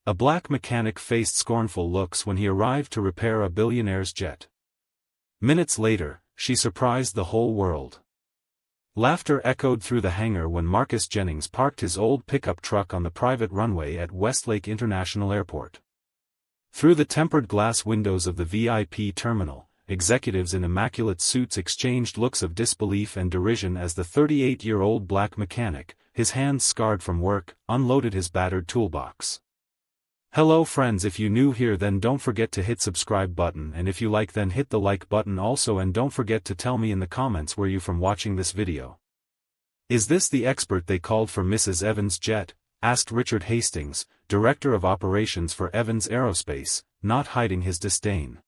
A black mechanic faced scornful looks when he arrived to repair a billionaire's jet. Minutes later, she surprised the whole world. Laughter echoed through the hangar when Marcus Jennings parked his old pickup truck on the private runway at Westlake International Airport. Through the tempered glass windows of the VIP terminal, executives in immaculate suits exchanged looks of disbelief and derision as the 38-year-old black mechanic, his hands scarred from work, unloaded his battered toolbox. Hello friends, if you new here then don't forget to hit subscribe button, and if you like then hit the like button also, and don't forget to tell me in the comments where you from watching this video. Is this the expert they called for Mrs. Evans' jet? Asked Richard Hastings, Director of Operations for Evans Aerospace, not hiding his disdain.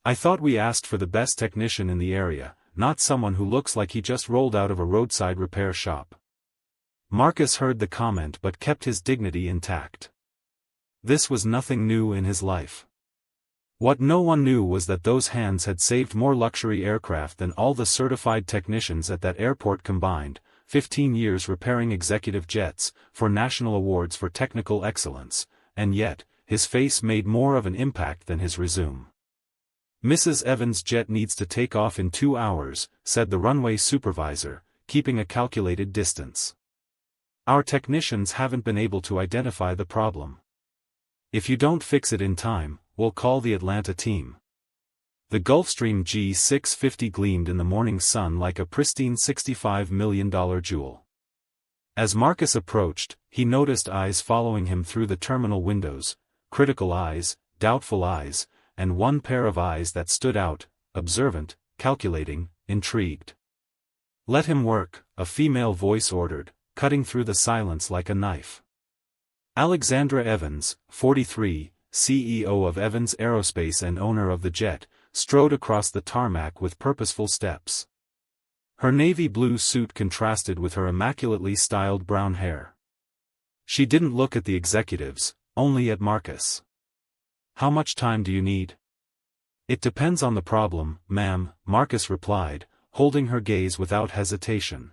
I thought we asked for the best technician in the area, not someone who looks like he just rolled out of a roadside repair shop. Marcus heard the comment but kept his dignity intact. This was nothing new in his life. What no one knew was that those hands had saved more luxury aircraft than all the certified technicians at that airport combined, 15 years repairing executive jets, for national awards for technical excellence, and yet, his face made more of an impact than his resume. Mrs. Evans' jet needs to take off in 2 hours, said the runway supervisor, keeping a calculated distance. Our technicians haven't been able to identify the problem. If you don't fix it in time, we'll call the Atlanta team. The Gulfstream G650 gleamed in the morning sun like a pristine $65 million jewel. As Marcus approached, he noticed eyes following him through the terminal windows, critical eyes, doubtful eyes, and one pair of eyes that stood out, observant, calculating, intrigued. Let him work, a female voice ordered, cutting through the silence like a knife. Alexandra Evans, 43, CEO of Evans Aerospace and owner of the jet, strode across the tarmac with purposeful steps. Her navy blue suit contrasted with her immaculately styled brown hair. She didn't look at the executives, only at Marcus. How much time do you need? It depends on the problem, ma'am, Marcus replied, holding her gaze without hesitation.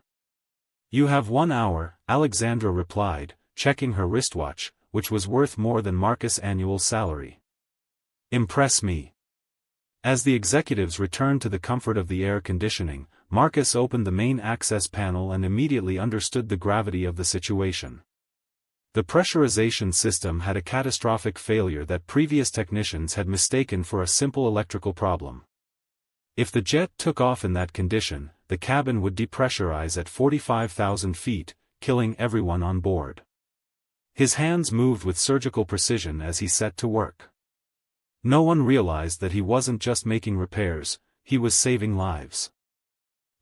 You have 1 hour, Alexandra replied, checking her wristwatch, which was worth more than Marcus' annual salary. Impress me. As the executives returned to the comfort of the air conditioning, Marcus opened the main access panel and immediately understood the gravity of the situation. The pressurization system had a catastrophic failure that previous technicians had mistaken for a simple electrical problem. If the jet took off in that condition, the cabin would depressurize at 45,000 feet, killing everyone on board. His hands moved with surgical precision as he set to work. No one realized that he wasn't just making repairs, he was saving lives.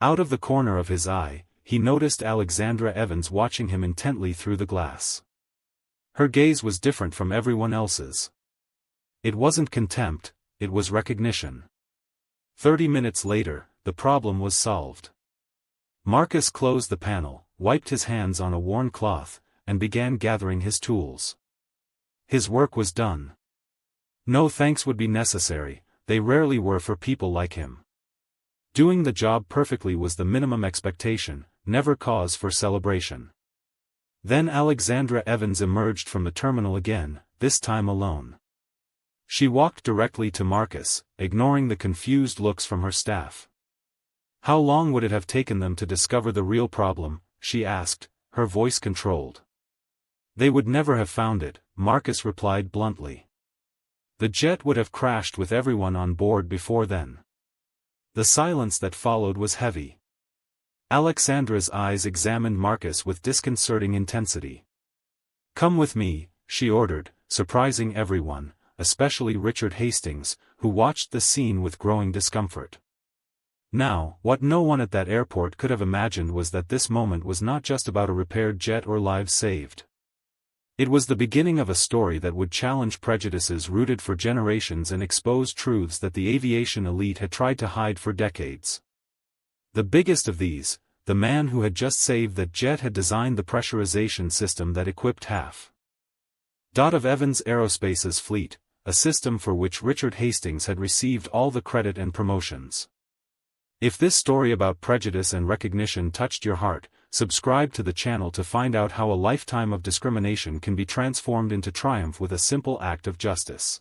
Out of the corner of his eye, he noticed Alexandra Evans watching him intently through the glass. Her gaze was different from everyone else's. It wasn't contempt, it was recognition. 30 minutes later, the problem was solved. Marcus closed the panel, wiped his hands on a worn cloth, and began gathering his tools. His work was done. No thanks would be necessary, they rarely were for people like him. Doing the job perfectly was the minimum expectation, never cause for celebration. Then Alexandra Evans emerged from the terminal again, this time alone. She walked directly to Marcus, ignoring the confused looks from her staff. How long would it have taken them to discover the real problem, she asked, her voice controlled. They would never have found it, Marcus replied bluntly. The jet would have crashed with everyone on board before then. The silence that followed was heavy. Alexandra's eyes examined Marcus with disconcerting intensity. Come with me, she ordered, surprising everyone, especially Richard Hastings, who watched the scene with growing discomfort. Now, what no one at that airport could have imagined was that this moment was not just about a repaired jet or lives saved. It was the beginning of a story that would challenge prejudices rooted for generations and expose truths that the aviation elite had tried to hide for decades. The biggest of these, the man who had just saved that jet had designed the pressurization system that equipped half of Evans Aerospace's fleet, a system for which Richard Hastings had received all the credit and promotions. If this story about prejudice and recognition touched your heart, subscribe to the channel to find out how a lifetime of discrimination can be transformed into triumph with a simple act of justice.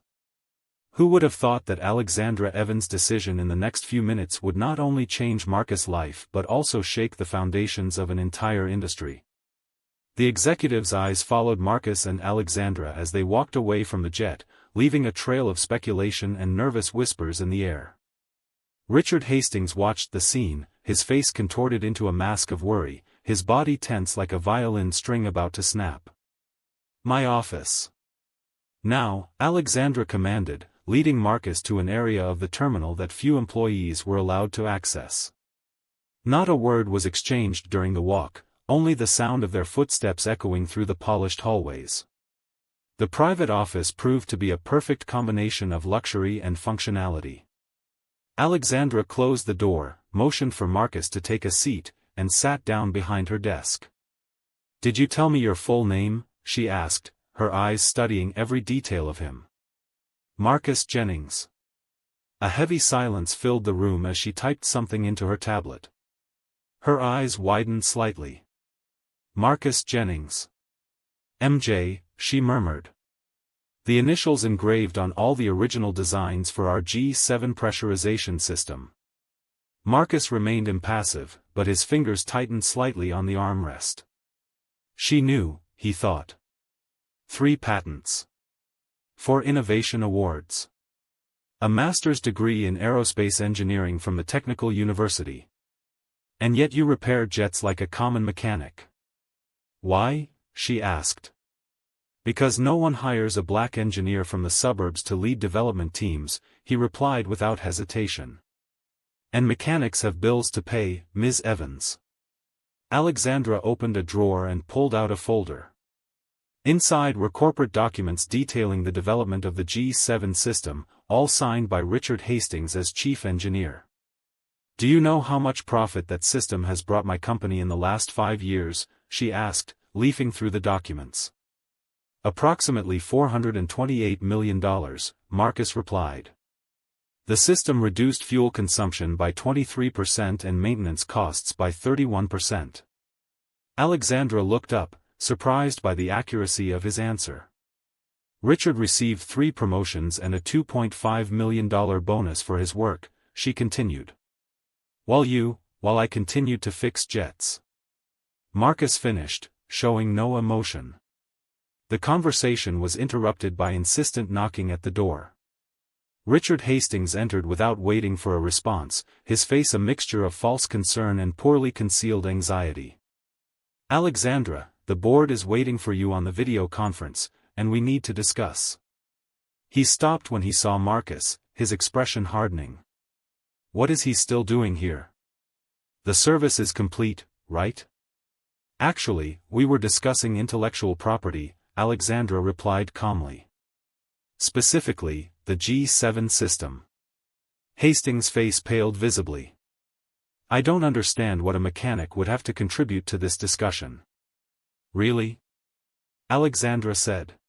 Who would have thought that Alexandra Evans' decision in the next few minutes would not only change Marcus' life but also shake the foundations of an entire industry? The executive's eyes followed Marcus and Alexandra as they walked away from the jet, leaving a trail of speculation and nervous whispers in the air. Richard Hastings watched the scene, his face contorted into a mask of worry, his body tense like a violin string about to snap. "My office." "Now," Alexandra commanded, leading Marcus to an area of the terminal that few employees were allowed to access. Not a word was exchanged during the walk, only the sound of their footsteps echoing through the polished hallways. The private office proved to be a perfect combination of luxury and functionality. Alexandra closed the door, motioned for Marcus to take a seat, and sat down behind her desk. "Did you tell me your full name?" she asked, her eyes studying every detail of him. "Marcus Jennings." A heavy silence filled the room as she typed something into her tablet. Her eyes widened slightly. "Marcus Jennings. MJ," she murmured. "The initials engraved on all the original designs for our G7 pressurization system." Marcus remained impassive, but his fingers tightened slightly on the armrest. She knew, he thought. 3 patents. 4 innovation awards. A master's degree in aerospace engineering from the Technical University. "And yet you repair jets like a common mechanic." "Why?" she asked. "Because no one hires a black engineer from the suburbs to lead development teams," he replied without hesitation. "And mechanics have bills to pay, Ms. Evans." Alexandra opened a drawer and pulled out a folder. Inside were corporate documents detailing the development of the G7 system, all signed by Richard Hastings as chief engineer. "Do you know how much profit that system has brought my company in the last 5 years?" she asked, leafing through the documents. "Approximately $428 million, Marcus replied. "The system reduced fuel consumption by 23% and maintenance costs by 31%. Alexandra looked up, surprised by the accuracy of his answer. Richard received 3 promotions and a $2.5 million bonus for his work, she continued. While I continued to fix jets." Marcus finished, showing no emotion. The conversation was interrupted by insistent knocking at the door. Richard Hastings entered without waiting for a response, his face a mixture of false concern and poorly concealed anxiety. "Alexandra, the board is waiting for you on the video conference, and we need to discuss." He stopped when he saw Marcus, his expression hardening. "What is he still doing here? The service is complete, right?" "Actually, we were discussing intellectual property," Alexandra replied calmly. "Specifically, the G7 system." Hastings' face paled visibly. "I don't understand what a mechanic would have to contribute to this discussion." "Really?" Alexandra said.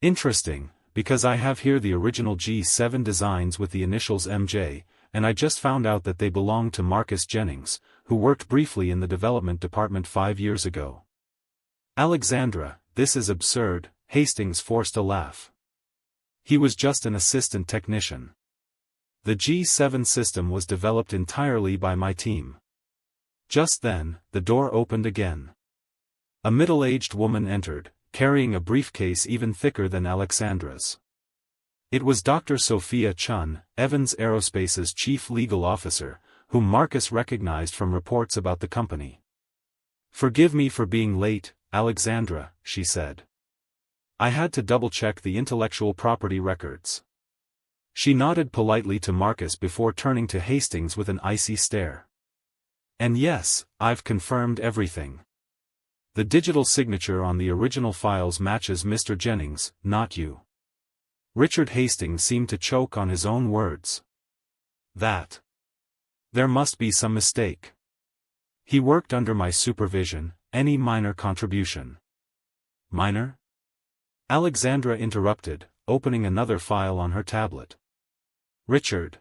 "Interesting, because I have here the original G7 designs with the initials MJ, and I just found out that they belong to Marcus Jennings, who worked briefly in the development department 5 years ago." "Alexandra, this is absurd," Hastings forced a laugh. "He was just an assistant technician. The G7 system was developed entirely by my team." Just then, the door opened again. A middle-aged woman entered, carrying a briefcase even thicker than Alexandra's. It was Dr. Sophia Chun, Evans Aerospace's chief legal officer, whom Marcus recognized from reports about the company. "Forgive me for being late, Alexandra," she said. "I had to double-check the intellectual property records." She nodded politely to Marcus before turning to Hastings with an icy stare. "And yes, I've confirmed everything. The digital signature on the original files matches Mr. Jennings, not you." Richard Hastings seemed to choke on his own words. There must be some mistake. He worked under my supervision, any minor contribution." "Minor?" Alexandra interrupted, opening another file on her tablet. "Richard."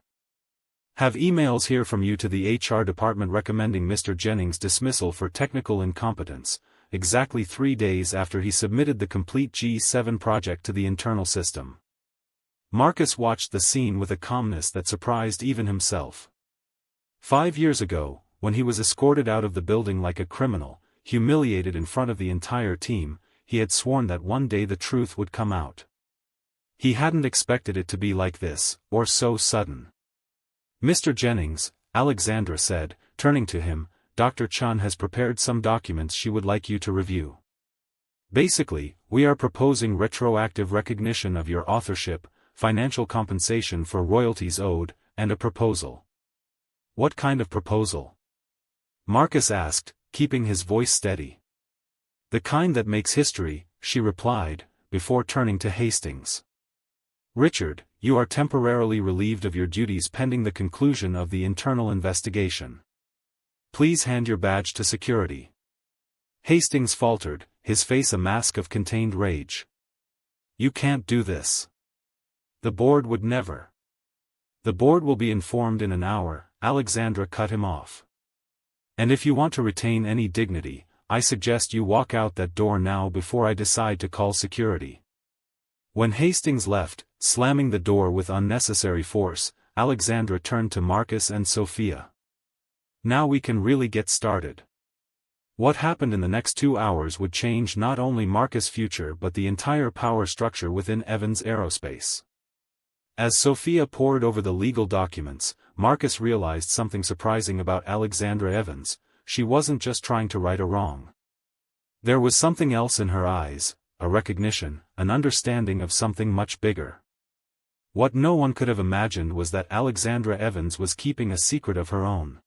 Have emails here from you to the HR department recommending Mr. Jennings' dismissal for technical incompetence, exactly 3 days after he submitted the complete G7 project to the internal system. Marcus watched the scene with a calmness that surprised even himself. 5 years ago, when he was escorted out of the building like a criminal, humiliated in front of the entire team, he had sworn that one day the truth would come out. He hadn't expected it to be like this, or so sudden. Mr. Jennings, Alexandra said, turning to him, Dr. Chun has prepared some documents she would like you to review. Basically, we are proposing retroactive recognition of your authorship, financial compensation for royalties owed, and a proposal. What kind of proposal? Marcus asked, keeping his voice steady. The kind that makes history, she replied, before turning to Hastings. Richard, you are temporarily relieved of your duties pending the conclusion of the internal investigation. Please hand your badge to security. Hastings faltered, his face a mask of contained rage. You can't do this. The board would never. The board will be informed in an hour, Alexandra cut him off. And if you want to retain any dignity, I suggest you walk out that door now before I decide to call security. When Hastings left, slamming the door with unnecessary force, Alexandra turned to Marcus and Sophia. Now we can really get started. What happened in the next 2 hours would change not only Marcus' future but the entire power structure within Evans Aerospace. As Sophia pored over the legal documents, Marcus realized something surprising about Alexandra Evans. She wasn't just trying to right a wrong. There was something else in her eyes, a recognition, an understanding of something much bigger. What no one could have imagined was that Alexandra Evans was keeping a secret of her own.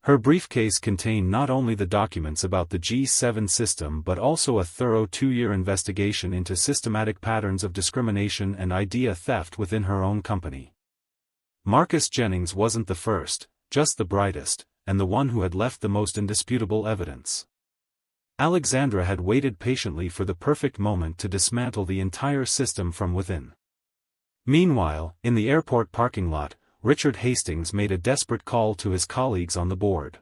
Her briefcase contained not only the documents about the G7 system but also a thorough 2-year investigation into systematic patterns of discrimination and idea theft within her own company. Marcus Jennings wasn't the first, just the brightest, and the one who had left the most indisputable evidence. Alexandra had waited patiently for the perfect moment to dismantle the entire system from within. Meanwhile, in the airport parking lot, Richard Hastings made a desperate call to his colleagues on the board.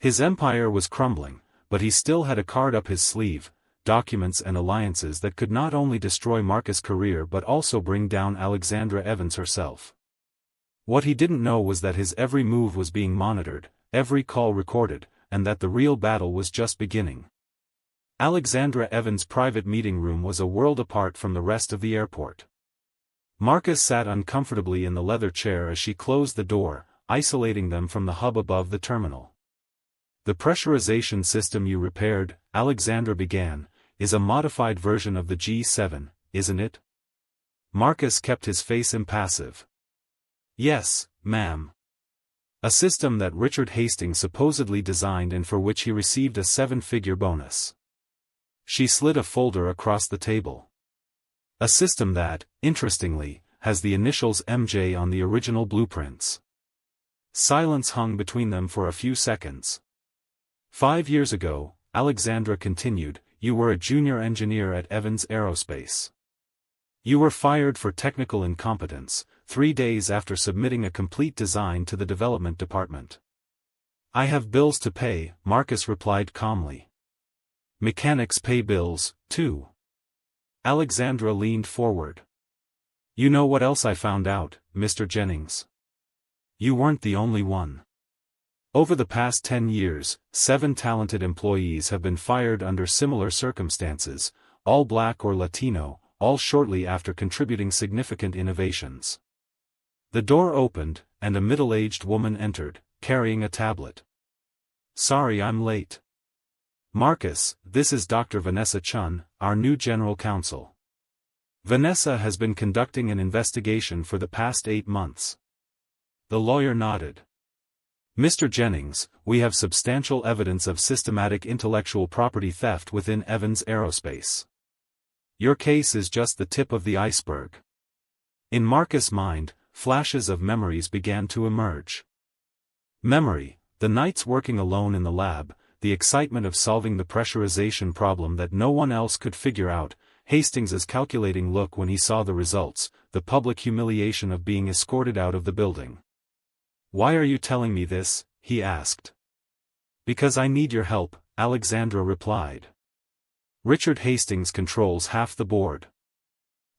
His empire was crumbling, but he still had a card up his sleeve, documents and alliances that could not only destroy Marcus' career but also bring down Alexandra Evans herself. What he didn't know was that his every move was being monitored, every call recorded, and that the real battle was just beginning. Alexandra Evans' private meeting room was a world apart from the rest of the airport. Marcus sat uncomfortably in the leather chair as she closed the door, isolating them from the hub above the terminal. The pressurization system you repaired, Alexandra began, is a modified version of the G7, isn't it? Marcus kept his face impassive. Yes, ma'am. A system that Richard Hastings supposedly designed and for which he received a 7-figure bonus. She slid a folder across the table. A system that, interestingly, has the initials MJ on the original blueprints. Silence hung between them for a few seconds. 5 years ago, Alexandra continued, you were a junior engineer at Evans Aerospace. You were fired for technical incompetence, 3 days after submitting a complete design to the development department. I have bills to pay, Marcus replied calmly. Mechanics pay bills, too. Alexandra leaned forward. You know what else I found out, Mr. Jennings? You weren't the only one. Over the past 10 years, 7 talented employees have been fired under similar circumstances, all Black or Latino, all shortly after contributing significant innovations. The door opened, and a middle-aged woman entered, carrying a tablet. Sorry I'm late. Marcus, this is Dr. Vanessa Chun, our new general counsel. Vanessa has been conducting an investigation for the past 8 months. The lawyer nodded. Mr. Jennings, we have substantial evidence of systematic intellectual property theft within Evans Aerospace. Your case is just the tip of the iceberg. In Marcus' mind, flashes of memories began to emerge. Memory, the nights working alone in the lab, the excitement of solving the pressurization problem that no one else could figure out, Hastings' calculating look when he saw the results, the public humiliation of being escorted out of the building. "Why are you telling me this?" he asked. "Because I need your help," Alexandra replied. "Richard Hastings controls half the board.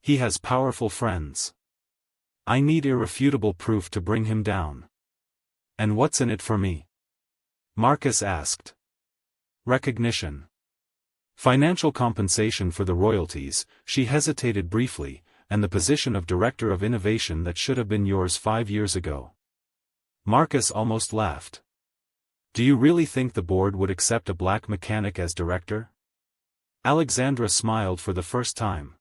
He has powerful friends. I need irrefutable proof to bring him down." "And what's in it for me?" Marcus asked. "Recognition. Financial compensation for the royalties." She hesitated briefly, "and the position of Director of Innovation that should have been yours 5 years ago." Marcus almost laughed. "Do you really think the board would accept a black mechanic as director?" Alexandra smiled for the first time.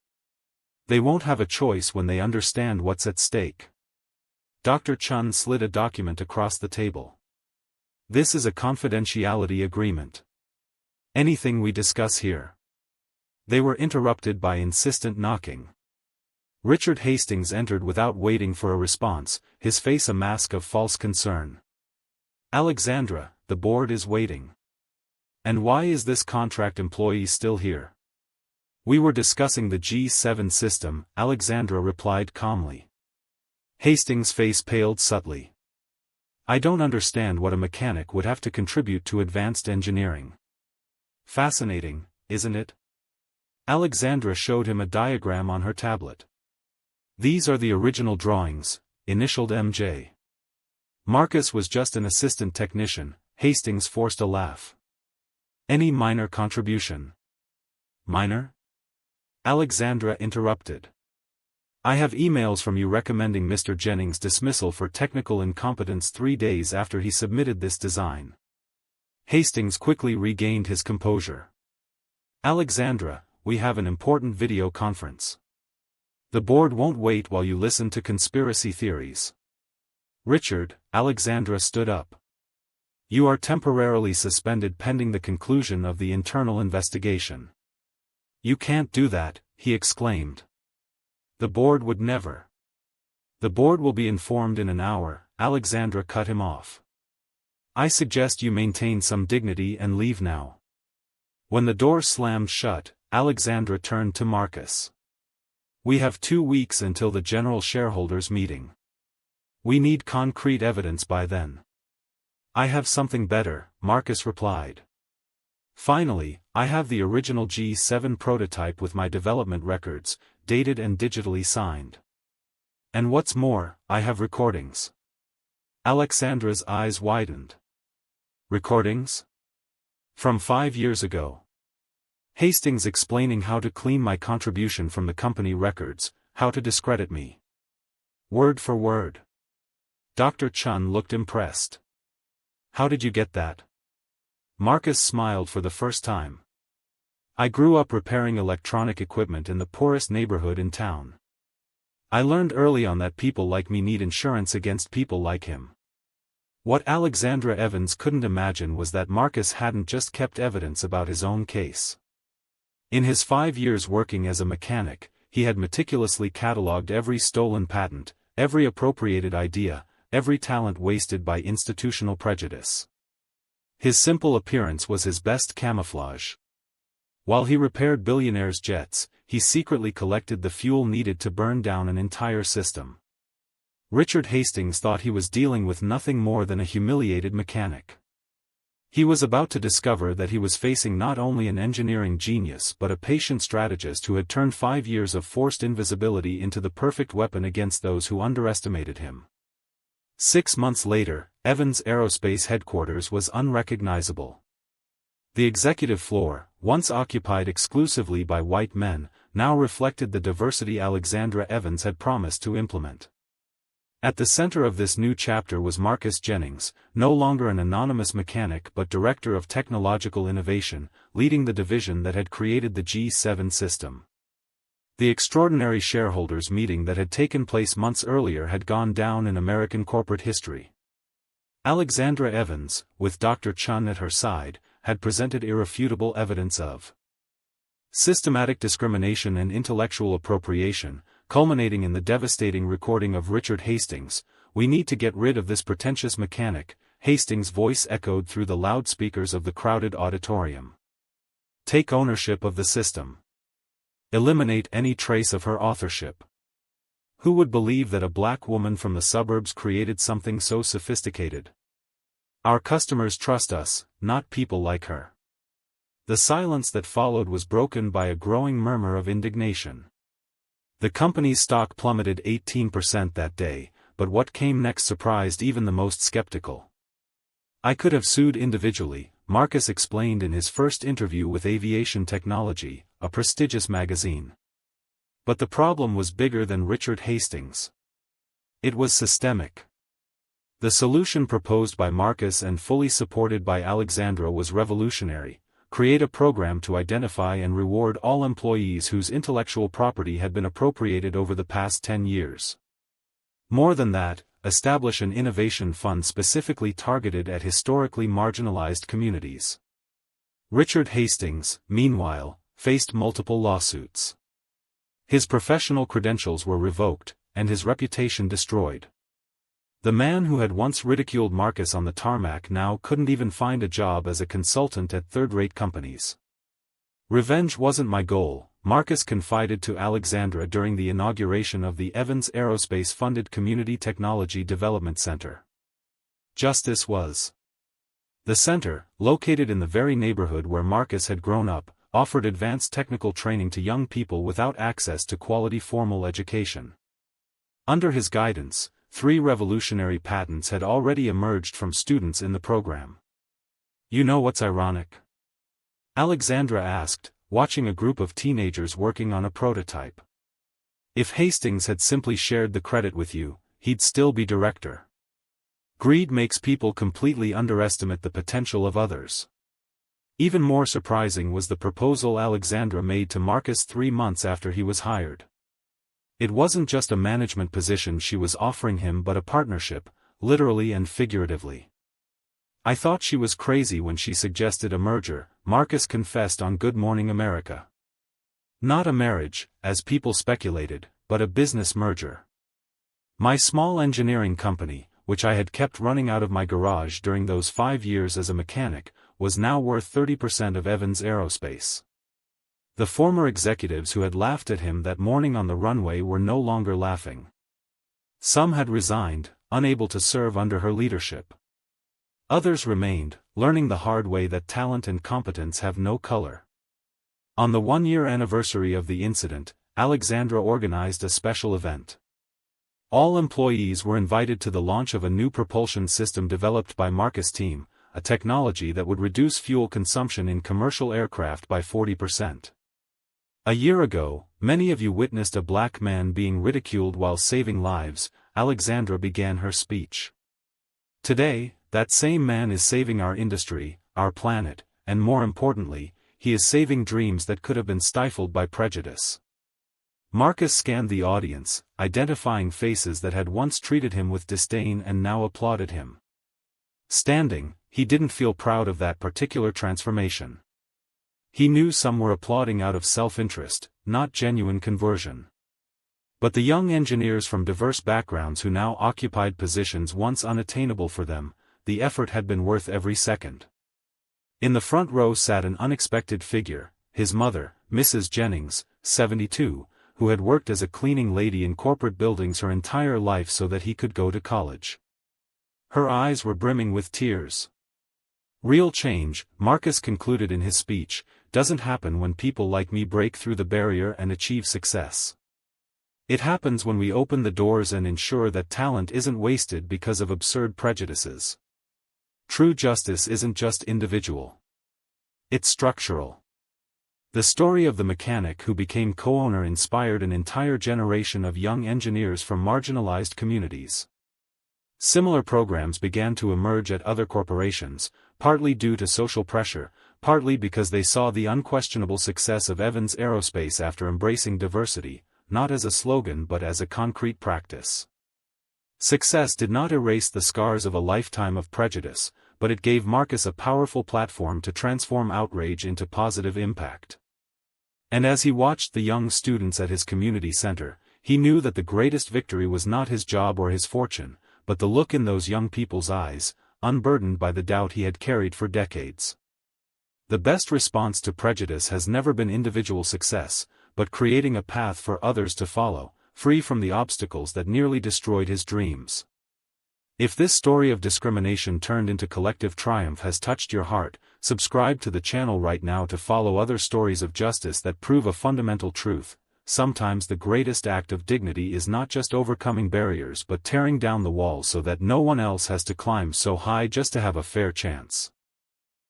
"They won't have a choice when they understand what's at stake." Dr. Chun slid a document across the table. "This is a confidentiality agreement. Anything we discuss here." They were interrupted by insistent knocking. Richard Hastings entered without waiting for a response, his face a mask of false concern. "Alexandra, the board is waiting." "And why is this contract employee still here?" "We were discussing the G7 system," Alexandra replied calmly. Hastings' face paled subtly. "I don't understand what a mechanic would have to contribute to advanced engineering." "Fascinating, isn't it?" Alexandra showed him a diagram on her tablet. "These are the original drawings, initialed MJ. Marcus was just an assistant technician." Hastings forced a laugh. "Any minor contribution?" "Minor?" Alexandra interrupted. "I have emails from you recommending Mr. Jennings' dismissal for technical incompetence 3 days after he submitted this design." Hastings quickly regained his composure. "Alexandra, we have an important video conference. The board won't wait while you listen to conspiracy theories." "Richard," Alexandra stood up. "You are temporarily suspended pending the conclusion of the internal investigation." "You can't do that," he exclaimed. "The board would never." "The board will be informed in an hour," Alexandra cut him off. "I suggest you maintain some dignity and leave now." When the door slammed shut, Alexandra turned to Marcus. "We have 2 weeks until the general shareholders' meeting. We need concrete evidence by then." "I have something better," Marcus replied. "Finally, I have the original G7 prototype with my development records, dated and digitally signed. And what's more, I have recordings." Alexandra's eyes widened. "Recordings? From 5 years ago?" "Hastings explaining how to clean my contribution from the company records, how to discredit me. Word for word." Dr. Chun looked impressed. "How did you get that?" Marcus smiled for the first time. "I grew up repairing electronic equipment in the poorest neighborhood in town. I learned early on that people like me need insurance against people like him." What Alexandra Evans couldn't imagine was that Marcus hadn't just kept evidence about his own case. In his 5 years working as a mechanic, he had meticulously catalogued every stolen patent, every appropriated idea, every talent wasted by institutional prejudice. His simple appearance was his best camouflage. While he repaired billionaires' jets, he secretly collected the fuel needed to burn down an entire system. Richard Hastings thought he was dealing with nothing more than a humiliated mechanic. He was about to discover that he was facing not only an engineering genius but a patient strategist who had turned 5 years of forced invisibility into the perfect weapon against those who underestimated him. 6 months later, Evans Aerospace headquarters was unrecognizable. The executive floor, once occupied exclusively by white men, now reflected the diversity Alexandra Evans had promised to implement. At the center of this new chapter was Marcus Jennings, no longer an anonymous mechanic but director of technological innovation, leading the division that had created the G7 system. The extraordinary shareholders' meeting that had taken place months earlier had gone down in American corporate history. Alexandra Evans, with Dr. Chun at her side, had presented irrefutable evidence of systematic discrimination and intellectual appropriation, culminating in the devastating recording of Richard Hastings. "We need to get rid of this pretentious mechanic," Hastings' voice echoed through the loudspeakers of the crowded auditorium. "Take ownership of the system. Eliminate any trace of her authorship. Who would believe that a black woman from the suburbs created something so sophisticated? Our customers trust us, not people like her. The silence that followed was broken by a growing murmur of indignation. The company's stock plummeted 18% that day, but what came next surprised even the most skeptical. I could have sued individually, Marcus explained in his first interview with Aviation Technology, a prestigious magazine. But the problem was bigger than Richard Hastings. It was systemic. The solution proposed by Marcus and fully supported by Alexandra was revolutionary: create a program to identify and reward all employees whose intellectual property had been appropriated over the past 10 years. More than that, establish an innovation fund specifically targeted at historically marginalized communities. Richard Hastings, meanwhile, faced multiple lawsuits. His professional credentials were revoked, and his reputation destroyed. The man who had once ridiculed Marcus on the tarmac now couldn't even find a job as a consultant at third-rate companies. Revenge wasn't my goal, Marcus confided to Alexandra during the inauguration of the Evans Aerospace-funded Community Technology Development Center. Justice was. The center, located in the very neighborhood where Marcus had grown up, offered advanced technical training to young people without access to quality formal education. Under his guidance, 3 revolutionary patents had already emerged from students in the program. You know what's ironic? Alexandra asked, watching a group of teenagers working on a prototype. If Hastings had simply shared the credit with you, he'd still be director. Greed makes people completely underestimate the potential of others. Even more surprising was the proposal Alexandra made to Marcus 3 months after he was hired. It wasn't just a management position she was offering him but a partnership, literally and figuratively. I thought she was crazy when she suggested a merger, Marcus confessed on Good Morning America. Not a marriage, as people speculated, but a business merger. My small engineering company, which I had kept running out of my garage during those 5 years as a mechanic, was now worth 30% of Evans Aerospace. The former executives who had laughed at him that morning on the runway were no longer laughing. Some had resigned, unable to serve under her leadership. Others remained, learning the hard way that talent and competence have no color. On the 1-year anniversary of the incident, Alexandra organized a special event. All employees were invited to the launch of a new propulsion system developed by Marcus' team, a technology that would reduce fuel consumption in commercial aircraft by 40%. A year ago, many of you witnessed a black man being ridiculed while saving lives, Alexandra began her speech. Today, that same man is saving our industry, our planet, and more importantly, he is saving dreams that could have been stifled by prejudice. Marcus scanned the audience, identifying faces that had once treated him with disdain and now applauded him. Standing, he didn't feel proud of that particular transformation. He knew some were applauding out of self-interest, not genuine conversion. But the young engineers from diverse backgrounds who now occupied positions once unattainable for them, the effort had been worth every second. In the front row sat an unexpected figure, his mother, Mrs. Jennings, 72, who had worked as a cleaning lady in corporate buildings her entire life so that he could go to college. Her eyes were brimming with tears. Real change, Marcus concluded in his speech, doesn't happen when people like me break through the barrier and achieve success. It happens when we open the doors and ensure that talent isn't wasted because of absurd prejudices. True justice isn't just individual. It's structural. The story of the mechanic who became co-owner inspired an entire generation of young engineers from marginalized communities. Similar programs began to emerge at other corporations, partly due to social pressure, partly because they saw the unquestionable success of Evans Aerospace after embracing diversity, not as a slogan but as a concrete practice. Success did not erase the scars of a lifetime of prejudice, but it gave Marcus a powerful platform to transform outrage into positive impact. And as he watched the young students at his community center, he knew that the greatest victory was not his job or his fortune, but the look in those young people's eyes, unburdened by the doubt he had carried for decades. The best response to prejudice has never been individual success, but creating a path for others to follow, free from the obstacles that nearly destroyed his dreams. If this story of discrimination turned into collective triumph has touched your heart, subscribe to the channel right now to follow other stories of justice that prove a fundamental truth. Sometimes the greatest act of dignity is not just overcoming barriers but tearing down the walls so that no one else has to climb so high just to have a fair chance.